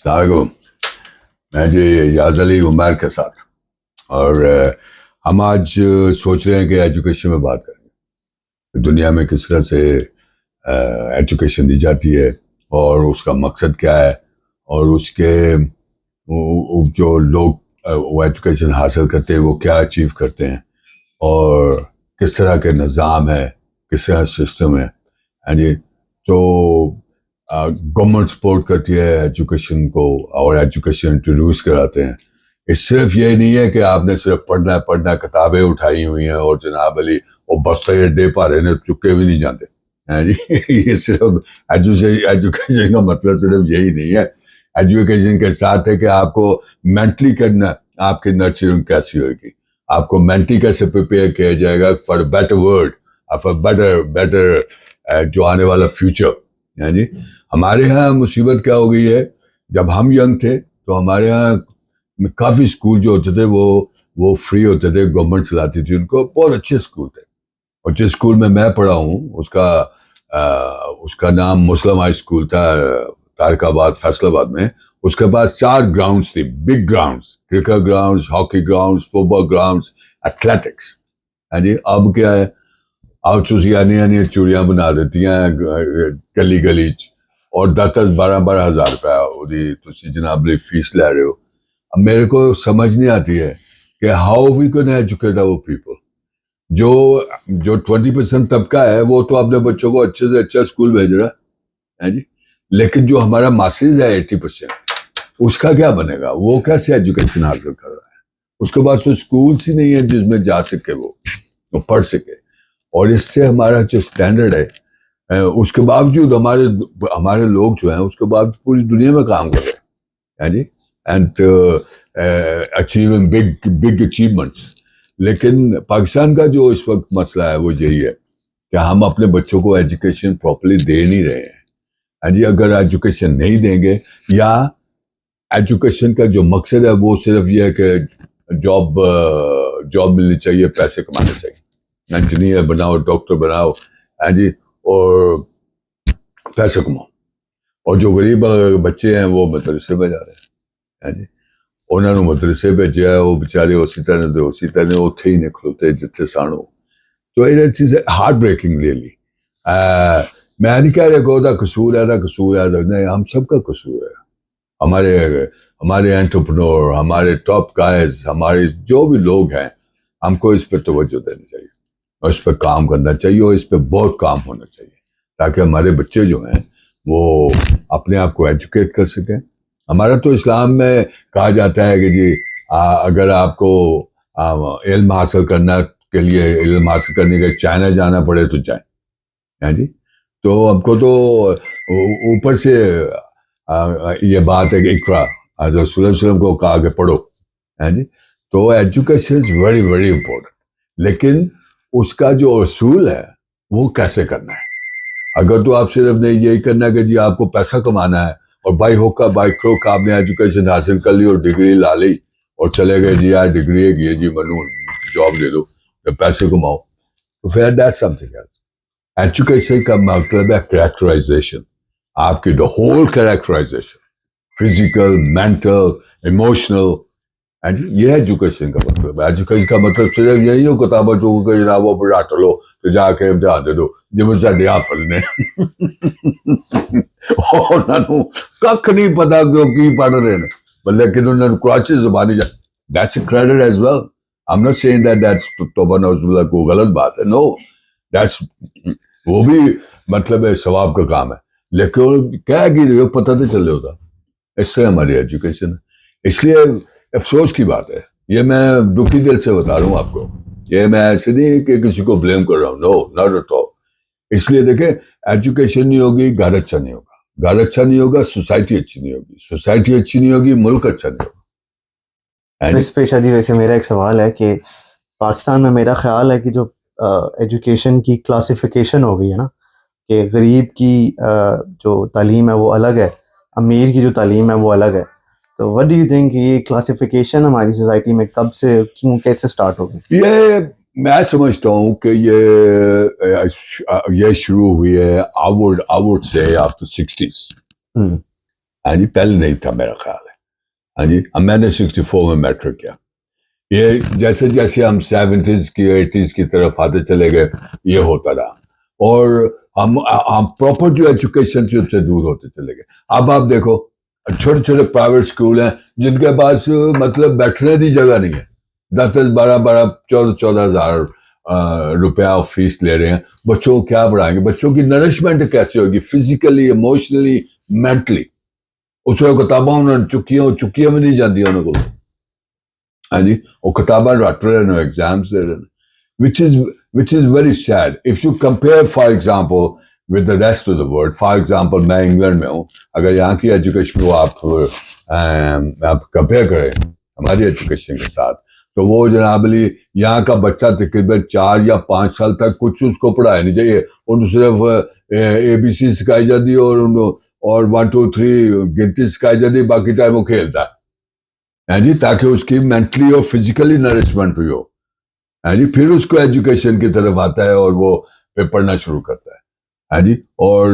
السلام علیکم. میں جی یاز علی عمیر کے ساتھ، اور ہم آج سوچ رہے ہیں کہ ایجوکیشن میں بات کریں گے. دنیا میں کس طرح سے ایجوکیشن دی جاتی ہے اور اس کا مقصد کیا ہے، اور اس کے جو لوگ وہ ایجوکیشن حاصل کرتے ہیں وہ کیا اچیو کرتے ہیں، اور کس طرح کے نظام ہے، کس طرح سسٹم ہے. ہاں جی. تو گورنمنٹ سپورٹ کرتی ہے ایجوکیشن کو، اور ایجوکیشن انٹروڈیوس کراتے ہیں. اس صرف یہ نہیں ہے کہ آپ نے صرف پڑھنا کتابیں اٹھائی ہوئی ہیں اور جناب علی وہ بستہ دے پا رہے ہیں، چکے بھی نہیں جانتے. ہاں جی. یہ صرف ایجوکیشن کا مطلب صرف یہی نہیں ہے. ایجوکیشن کے ساتھ ہے کہ آپ کو مینٹلی کرنا، آپ کی نرچرنگ کیسی ہوئے گی، آپ کو مینٹلی کیسے پریپیئر کیا جائے گا for better world, for better جو آنے والا فیوچر. ہاں جی. ہمارے ہاں مصیبت کیا ہو گئی ہے، جب ہم ینگ تھے تو ہمارے ہاں کافی اسکول جو ہوتے تھے وہ فری ہوتے تھے، گورنمنٹ چلاتی تھی ان کو. بہت اچھے اسکول تھے. اور جس اسکول میں پڑھا ہوں اس کا نام مسلم ہائی اسکول تھا، طارق آباد فیصل آباد میں. اس کے پاس 4 گراؤنڈز تھی، big grounds, cricket grounds, hockey grounds, football grounds, athletics. ہاں جی. اب کیا ہے، اب آنی چوڑیاں بنا دیتی ہیں گلی گلیچ، اور 10-12 ہزار روپیہ جناب فیس لے رہے ہو. اب میرے کو سمجھ نہیں آتی ہے کہ how we can educate our people. جو 20% طبقہ ہے وہ تو اپنے بچوں کو اچھے سے اچھا اسکول بھیج رہا ہے جی، لیکن جو ہمارا ماسز ہے 80%، اس کا کیا بنے گا؟ وہ کیسے ایجوکیشن حاصل کر رہا ہے؟ اس کے پاس تو اسکولس ہی نہیں ہے جس میں جا سکے وہ پڑھ سکے. اور اس سے ہمارا جو اسٹینڈرڈ ہے، اس کے باوجود ہمارے لوگ جو ہیں اس کے بعد پوری دنیا میں کام کر رہے ہیں جی، اینڈ اچیونگ بگ اچیومنٹس. لیکن پاکستان کا جو اس وقت مسئلہ ہے وہ یہی ہے کہ ہم اپنے بچوں کو ایجوکیشن پراپرلی دے نہیں رہے ہیں. ہاں جی. اگر ایجوکیشن نہیں دیں گے، یا ایجوکیشن کا جو مقصد ہے وہ صرف یہ ہے کہ جاب ملنی چاہیے، پیسے کمانے چاہیے، انجینئر بناؤ، ڈاکٹر بناؤ، ہاں جی، اور پیسے کماؤ. اور جو غریب بچے ہیں وہ مدرسے میں جا رہے ہیں. ہاں جی. انہوں نے مدرسے بھیجا ہے، وہ بیچارے اسی طرح اتھے ہی نکلتے جتنے سانو. تو یہ چیز ہارٹ بریکنگ ریئلی. میں نہیں کہہ رہا کہ قصور ہے، نہیں، ہم سب کا قصور ہے. ہمارے انٹرپرنور، ہمارے ٹاپ گائز، ہمارے جو بھی لوگ ہیں، ہم کو اس پہ توجہ دینی چاہیے، اور اس پہ کام کرنا چاہیے، اور اس پہ بہت کام ہونا چاہیے، تاکہ ہمارے بچے جو ہیں وہ اپنے آپ کو ایجوکیٹ کر سکیں. ہمارا تو اسلام میں کہا جاتا ہے کہ جی اگر آپ کو علم حاصل کرنے کے چائنا جانا پڑے تو جائیں. ہاں جی. تو ہم کو تو اوپر سے یہ بات ہے کہ اقرا، حضرت صلی اللہ علیہ وسلم کو کہا کہ پڑھو. ہاں جی. تو education is very very important. لیکن اس کا جو اصول ہے وہ کیسے کرنا ہے. اگر تو آپ صرف نے یہی کرنا ہے کہ جی آپ کو پیسہ کمانا ہے، اور بائی ہوکا بائی کروک آپ نے ایجوکیشن حاصل کر لی اور ڈگری لا لی اور چلے گئے، جی یار ڈگری ہے جی منو جاب لے لو، پیسے کماؤ، تو پھر that something else. Education کا مطلب ہے کریکٹرائزیشن، آپ کی the whole characterisation, physical, mental, emotional. یہ ایجوکیشن کا مطلب ہے. ایجوکیشن کا مطلب صرف یہی ہو کتابوں کو جناب وہ پڑھا ٹلو تو جا کے امتحان دے دو جی مجھ سے دیا فلنے کھ نہیں پتا کی پڑھ رہے ہیں، لیکن انہوں نے کراچی زبانی جا. That's a credit as well. I'm not saying that that's توبہ نعوذ باللہ کو غلط بات ہے. No, that's وہ بھی مطلب ہے ثواب کا کام ہے، لیکن کیا کہ پتہ تو چلے ہوتا. اس سے ہماری ایجوکیشن ہے. اس لیے افسوس کی بات ہے، یہ میں دکھی دل سے بتا رہا ہوں آپ کو. یہ میں ایسے نہیں کہ کسی کو بلیم کر رہا ہوں، نو ناٹ ایٹ آل. اس لیے دیکھیں، ایجوکیشن نہیں ہوگی گھر اچھا نہیں ہوگا، گھر اچھا نہیں ہوگا سوسائٹی اچھی نہیں ہوگی، سوسائٹی اچھی نہیں ہوگی ملک اچھا نہیں ہوگا. اس پہ شادی ویسے میرا ایک سوال ہے کہ پاکستان میں میرا خیال ہے کہ جو ایجوکیشن کی کلاسیفیکیشن ہو گئی ہے نا، کہ غریب کی جو تعلیم ہے وہ الگ ہے، امیر کی جو تعلیم ہے وہ الگ ہے. تو وٹ ڈو یو تھنک یہ کلاسیفیکیشن ہماری سوسائٹی میں کب سے کیوں کیسے سٹارٹ ہوگی؟ یہ میں سمجھتا ہوں کہ یہ شروع ہوئی ہے آورڈ سے آفٹر 60s. ہاں جی پہلے نہیں تھا میرا خیال ہے. ہاں جی اب میں نے 64 میں میٹرک کیا. یہ جیسے جیسے ہم 70s کی 80s کی طرف آتے چلے گئے یہ ہوتا رہا, اور ہم پراپر جو ایجوکیشن تھی اس سے دور ہوتے چلے گئے. اب آپ دیکھو چھوٹے چھوٹے پرائیویٹ اسکول ہیں جن کے پاس مطلب بیٹھنے کی جگہ نہیں ہے, 10-12 14 ہزار روپیہ فیس لے رہے ہیں. بچوں کو کیا پڑھائیں گے؟ بچوں کی نرشمنٹ کیسے ہوگی فزیکلی ایموشنلی مینٹلی؟ اس میں کتاباں انہوں نے چکیاں میں نہیں جاتی انہوں کو. ہاں جی وہ کتاباں رٹ رہے ہیں ایگزامس دے رہے ہیں, which is very sad. If you compare for example with the rest of the world, for example میں انگلینڈ میں ہوں, اگر یہاں کی ایجوکیشن کو آپ کمپیئر کریں ہماری ایجوکیشن کے ساتھ, تو وہ جناب علی یہاں کا بچہ تقریباً 4 یا 5 سال تک کچھ اس کو پڑھایا نہیں چاہیے, ان صرف ABC سکھائی جاتی اور 1 2 3 گنتی سکھائی جاتی, باقی ٹائم وہ کھیلتا ہے ہاں جی تاکہ اس کی مینٹلی اور فزیکلی نرشمنٹ بھی ہو. ہاں جی پھر اس کو ایجوکیشن کی طرف آتا ہے اور وہ پھر پڑھنا شروع کرتا ہے. ہاں جی اور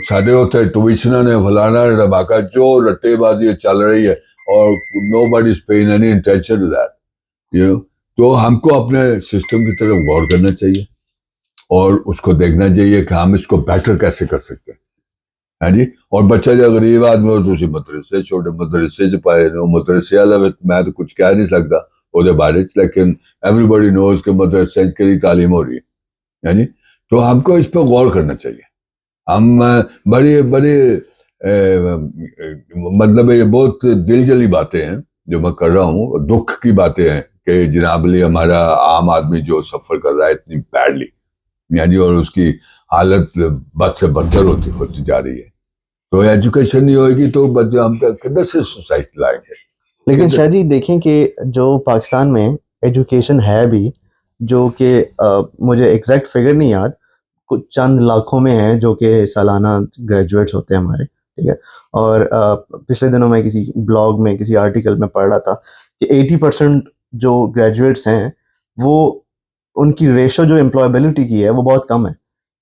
سارے ہوتے ٹویشن نے فلانا ڈباکا جو رٹے بازی چل رہی ہے, اور nobody is paying any intention to that, you know. تو ہم کو اپنے سسٹم کی طرف غور کرنا چاہیے اور اس کو دیکھنا چاہیے کہ ہم اس کو بیٹر کیسے کر سکتے ہیں. ہاں جی اور بچہ جو غریب آدمی ہو تو اسی مدرسے چھوٹے مدرسے سے پائے مدرسے والا میں تو کچھ کہہ نہیں سکتا وہ بارے, لیکن ایوری بڈی نوز کہ مدرسے کی تعلیم ہو رہی ہے. ہاں جی تو ہم کو اس پہ غور کرنا چاہیے. ہم بڑی مطلب یہ بہت دل جلی باتیں ہیں جو میں کر رہا ہوں, دکھ کی باتیں ہیں کہ جناب علی ہمارا عام آدمی جو سفر کر رہا ہے اتنی بیڈلی, یعنی اور اس کی حالت بد سے بدتر ہوتی جا رہی ہے. تو ایجوکیشن نہیں ہوئے گی تو بچے ہم کدھر سے سوسائٹی لائیں گے؟ لیکن شاہ جی دیکھیں کہ جو پاکستان میں ایجوکیشن ہے بھی, جو کہ مجھے ایگزیکٹ فگر نہیں یاد, کچھ چند لاکھوں میں ہیں جو کہ سالانہ گریجویٹس ہوتے ہیں ہمارے, ٹھیک ہے. اور پچھلے دنوں میں کسی بلاگ میں کسی آرٹیکل میں پڑھ رہا تھا کہ 80% جو گریجویٹس ہیں وہ ان کی ریشو جو امپلائبلٹی کی ہے وہ بہت کم ہے,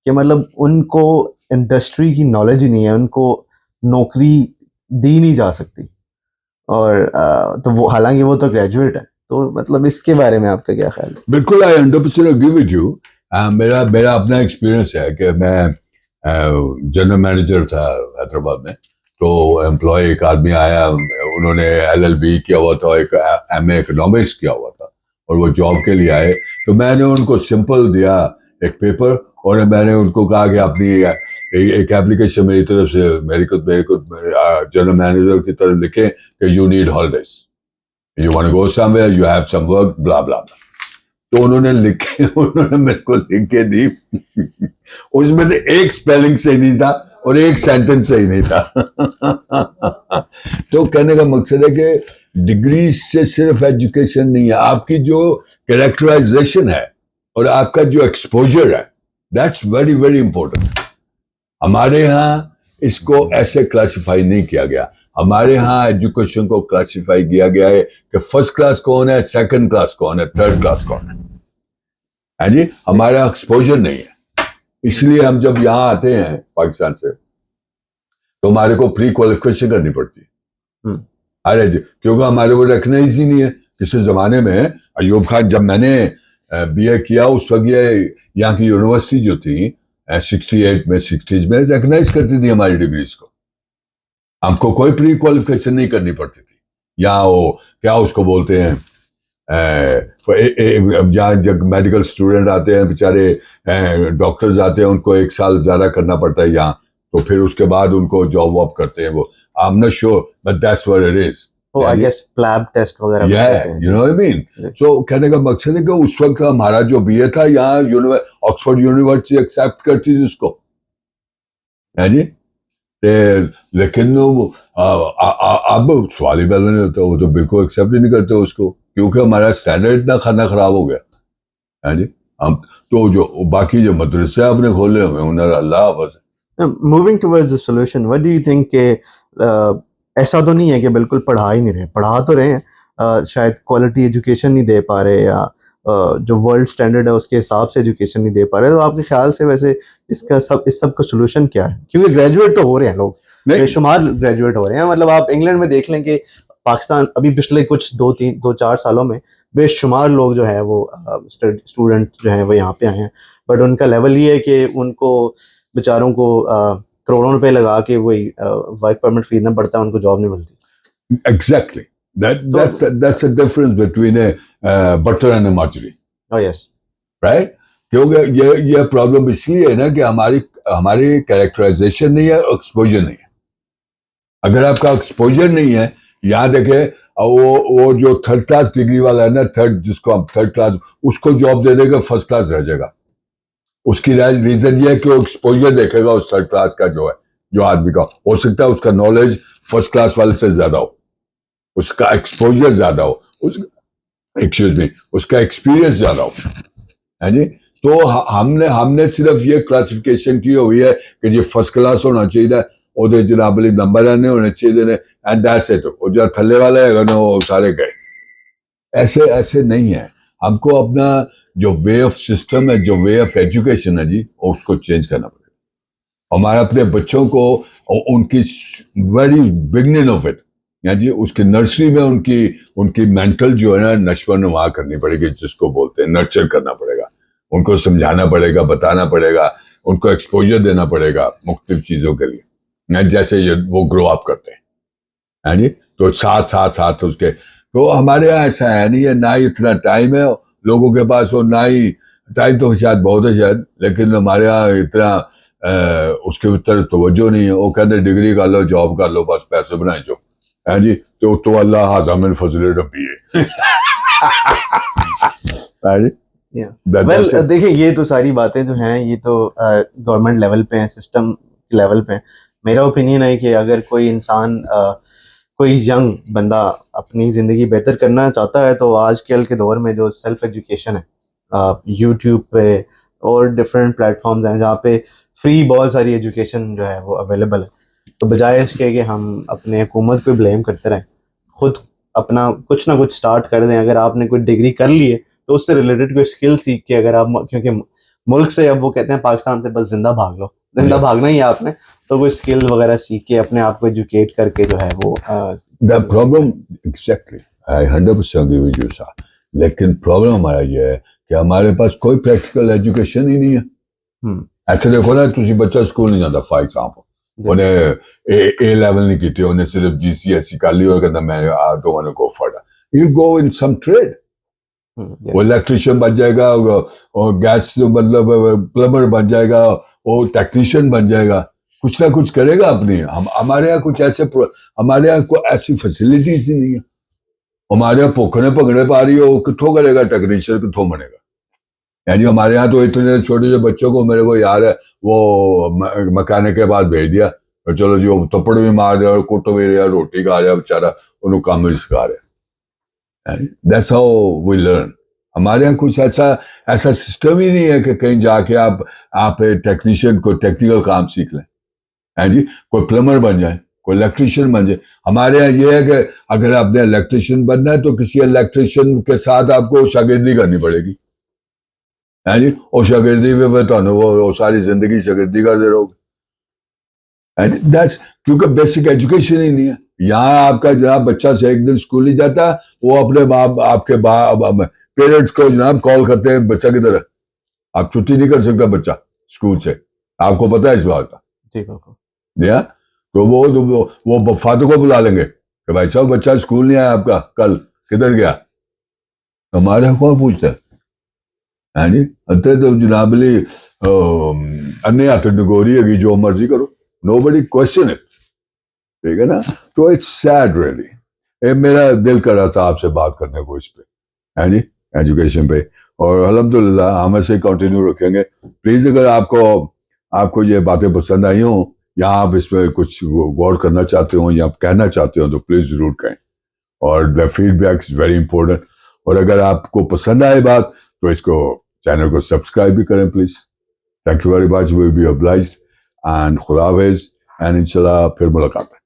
کہ مطلب ان کو انڈسٹری کی نالج ہی نہیں ہے, ان کو نوکری دی نہیں جا سکتی. اور تو وہ حالانکہ وہ تو گریجویٹ ہے, تو مطلب اس کے بارے میں آپ کا کیا خیال ہے؟ بالکل I 100% agree with you. میرا اپنا ایکسپیرینس ہے کہ میں جنرل مینیجر تھا حیدرآباد میں, تو امپلائی ایک آدمی آیا, انہوں نے LLB کیا ہوا تھا, ایک MA اکنامکس کیا ہوا تھا, اور وہ جاب کے لیے آئے. تو میں نے ان کو سمپل دیا ایک پیپر, اور میں نے ان کو کہا کہ اپنی ایک ایپلیکیشن میری طرف سے میرے کو جنرل مینیجر کی طرف لکھیں کہ you need holidays, you want go some where, you have some work, بلا بلا. تو انہوں نے میرے کو لکھ کے دی, اس میں سے ایک سپیلنگ صحیح نہیں تھا اور ایک سینٹنس صحیح نہیں تھا. تو کہنے کا مقصد ہے کہ ڈگری سے صرف ایجوکیشن نہیں ہے, آپ کی جو کریکٹرائزیشن ہے اور آپ کا جو ایکسپوجر ہے, دیٹس ویری ویری امپورٹنٹ. ہمارے ہاں اس کو ایسے کلاسیفائی نہیں کیا گیا. ہمارے ہاں ایجوکیشن کو کلاسیفائی کیا گیا ہے کہ فرسٹ کلاس کون ہے, سیکنڈ کلاس کون ہے, تھرڈ کلاس کون ہے. ہاں جی ہمارا ایکسپوجر نہیں ہے, اس لیے ہم جب یہاں آتے ہیں پاکستان سے تو ہمارے کو پری کوالیفیکیشن کرنی پڑتی ہے. ارے کیونکہ ہمارے کو ریکگنائز ہی نہیں ہے. کسی زمانے میں ایوب خان جب میں نے BA کیا اس وقت یہاں کی یونیورسٹی جو تھی 68 میں 60s میں ریکگنائز کرتی تھی ہماری ڈگریز کو, ہم کو کوئی پری کوالیفیکیشن نہیں کرنی پڑتی تھی. یہاں وہ کیا اس کو بولتے ہیں, یہاں جب میڈیکل اسٹوڈنٹ آتے ہیں بیچارے, ڈاکٹرز آتے ہیں, ان کو 1 سال زیادہ کرنا پڑتا ہے یہاں, تو پھر اس کے بعد ان کو جاب واب کرتے ہیں. وہ I'm not sure but that's what it is. Oh, I guess lab test وغیرہ yeah, you know what I mean. So کہنے کا مقصد ہے کہ اس وقت ہمارا جو BA تھا یہاں آکسفورڈ یونیورسٹی ایکسیپٹ کرتی تھی اس کو, ہے جی. لیکن اب سوال ہی پیدا نہیں ہوتا, وہ تو بالکل ایکسیپٹ ہی نہیں کرتے اس کو, کیونکہ ہمارا اسٹینڈرڈ اتنا کھانا خراب ہو گیا ہے جی. ہم تو جو باقی جو مدرسے آپ نے کھولے ہوئے انہیں اللہ حافظ. Moving towards the solution, what do you think کہ ایسا تو نہیں ہے کہ بالکل پڑھا ہی نہیں رہے, پڑھا تو رہے ہیں, شاید کوالٹی ایجوکیشن نہیں دے پا رہے, یا جو ورلڈ اسٹینڈرڈ ہے اس کے حساب سے ایجوکیشن نہیں دے پا رہے. تو آپ کے خیال سے ویسے اس سب کا سولوشن کیا ہے؟ کیونکہ گریجویٹ تو ہو رہے ہیں لوگ. بے شمار گریجویٹ ہو رہے ہیں. مطلب آپ انگلینڈ میں دیکھ لیں کہ پاکستان ابھی پچھلے کچھ 2-4 سالوں میں بے شمار لوگ جو ہے وہ اسٹوڈنٹ جو ہیں وہ یہاں پہ آئے ہیں, بٹ ان کا لیول یہ ہے کہ ان کو بیچاروں کو کروڑوں روپے لگا کے وہی ورک پرمٹ خریدنا پڑتا ہے, ان کو جاب نہیں ملتی. Exactly. That's the difference between a butler and a marjorie. Oh yes. Right? کیونکہ یہ پرابلم اس لیے ہے نا کہ ہماری کیریکٹرائزیشن نہیں ہے, ایکسپوجر نہیں ہے. اگر آپ کا ایکسپوجر نہیں ہے, یہاں دیکھیں وہ جو تھرڈ کلاس ڈگری والا ہے نا, جس کو آپ تھرڈ کلاس, اس کو جاب دے دے گا, فرسٹ کلاس رہ جائے گا. اس کی ریزن یہ ہے کہ وہ ایکسپوجر دیکھے گا اس تھرڈ کلاس کا جو آدمی کا. ہو سکتا ہے اس کا نالج فرسٹ کلاس والے سے زیادہ ہو, اس کا ایکسپوجر زیادہ ہو, اس کا ایکسپیرئنس زیادہ ہو. ہے جی. تو ہم نے صرف یہ کلاسیفیکیشن کی ہوئی ہے کہ یہ فرسٹ کلاس ہونا چاہیے, اور جناب علی نمبر آنے ہونے چاہیے, اینڈ دیٹس اٹ. اور جو تھلے والے ہے نا وہ سارے گئے. ایسے نہیں ہے. ہم کو اپنا جو وے آف سسٹم ہے, جو وے آف ایجوکیشن ہے جی, اس کو چینج کرنا پڑے گا. ہمارے اپنے بچوں کو ان کی ویری بگننگ آف اٹ, یا جی اس کی نرسری میں ان کی مینٹل جو ہے نا نشو و نما کرنی پڑے گی, جس کو بولتے ہیں نرچر کرنا پڑے گا. ان کو سمجھانا پڑے گا, بتانا پڑے گا, ان کو ایکسپوجر دینا پڑے گا مختلف چیزوں کے لیے, جیسے وہ گرو اپ کرتے ہیں جی. تو ساتھ اس کے. تو ہمارے یہاں ایسا ہے نہیں ہے, نہ ہی اتنا ٹائم ہے لوگوں کے پاس, اور نہ ہی ٹائم تو شاید بہت ہے شاید, لیکن ہمارے یہاں اتنا اس کے اوپر توجہ نہیں ہے. وہ کہتے ہیں ڈگری کر لو, جاب کر لو, بس پیسے بنائیں جو ہے جی. تو اللہ حاضر من فضل ربی ہے. دیکھیں یہ تو ساری باتیں جو ہیں یہ تو گورنمنٹ لیول پہ ہیں, سسٹم لیول پہ ہیں. میرا اوپینین ہے کہ اگر کوئی انسان کوئی ینگ بندہ اپنی زندگی بہتر کرنا چاہتا ہے تو آج کل کے دور میں جو سیلف ایجوکیشن ہے یوٹیوب پہ اور ڈفرینٹ پلیٹفارمز ہیں جہاں پہ فری بہت ساری ایجوکیشن جو ہے وہ اویلیبل ہے. تو بجائے اس کے کہ ہم اپنے حکومت پہ بلیم کرتے رہیں, خود اپنا کچھ نہ کچھ سٹارٹ کر دیں. اگر آپ نے کوئی ڈگری کر لی ہے تو اس سے ریلیٹڈ کوئی اسکل سیکھ کے, اگر آپ, کیونکہ ملک سے اب وہ کہتے ہیں پاکستان سے بس زندہ بھاگ لو, زندہ بھاگنا ہی ہے آپ نے, تو کوئی اسکل وغیرہ سیکھ کے اپنے آپ کو ایجوکیٹ کر کے جو ہے وہ the problem. Exactly I 100% agree with you sir. لیکن پرابلم ہمارا یہ ہے کہ ہمارے پاس کوئی پریکٹیکل ایجوکیشن ہی نہیں ہے. ایسے دیکھو نا, تھی بچہ اسکول نہیں جاتا, فار ایگزامپل انہیں اے لیول نہیں کی تھی, انہیں صرف جی سی ایس سی کر لی, اور کہتا میں don't want to go further. You go in some trade. وہ الیکٹریشین بن جائے گا, اور گیس مطلب پلمبر بن جائے گا, وہ ٹیکنیشین بن جائے گا, کچھ نہ کچھ کرے گا اپنی. ہمارے یہاں کچھ ہمارے یہاں کوئی ایسی فیسلٹیز ہی نہیں ہے. ہمارے یہاں پوکھنے پکڑے پا رہی ہے, وہ کتوں کرے گا ٹیکنیشین, کتوں بنے گا. یعنی ہمارے یہاں تو اتنے چھوٹے سے بچوں کو, میرے کو یاد ہے, وہ مکانے کے بعد بھیج دیا, چلو جی وہ تپڑ بھی مار دیا, اور کوٹو بھی رہا, روٹی کھا رہا بیچارہ, انہوں کام بھی سکھا رہا. That's how we learn. ہمارے یہاں کچھ ایسا سسٹم ہی نہیں ہے کہ کہیں جا کے آپ ٹیکنیشین کو ٹیکنیکل کام سیکھ لیں جی. کوئی پلمبر بن جائے, کوئی الیکٹریشین بن جائے. ہمارے یہاں یہ ہے کہ اگر آپ نے الیکٹریشین بننا ہے تو کسی الیکٹریشین کے ساتھ آپ کو شاگردی کرنی پڑے گی جی. اور شاگردی میں تو وہ ساری زندگی شاگردی کرتے رہو گے, کیونکہ بیسک ایجوکیشن ہی نہیں ہے. یہاں آپ کا جناب بچہ سے ایک دن اسکول نہیں جاتا, وہ اپنے باپ, آپ کے پیرنٹس کو جناب کال کرتے ہیں, بچہ کدھر ہے, آپ چھٹی نہیں کر سکتا بچہ اسکول سے, آپ کو پتا ہے اس بات کا. تو وہ فادر کو بلا لیں گے کہ بھائی صاحب بچہ اسکول نہیں آیا آپ کا, کل کدھر گیا. ہمارے یہاں کون پوچھتا ہے جی. تو جناب علی انے ہاتھ نگوری ہے, جو مرضی کرو, nobody question it. ٹھیک ہے نا. تو اٹس سیڈ ریئلی. میرا دل کر رہا تھا آپ سے بات کرنے کو اس پہ جی, ایجوکیشن پہ, اور الحمدللہ ہم ایسے کنٹینیو رکھیں گے. پلیز اگر آپ کو یہ باتیں پسند آئی ہوں, یا آپ اس پہ کچھ غور کرنا چاہتے ہوں یا آپ کہنا چاہتے ہوں, تو پلیز ضرور کہیں. اور the feedback is very important. اور اگر آپ کو پسند آئے بات تو اس کو چینل کو سبسکرائب بھی کریں please. Thank you very much, we be obliged. And خدا حافظ, اینڈ انشاءاللہ پھر ملاقات ہے.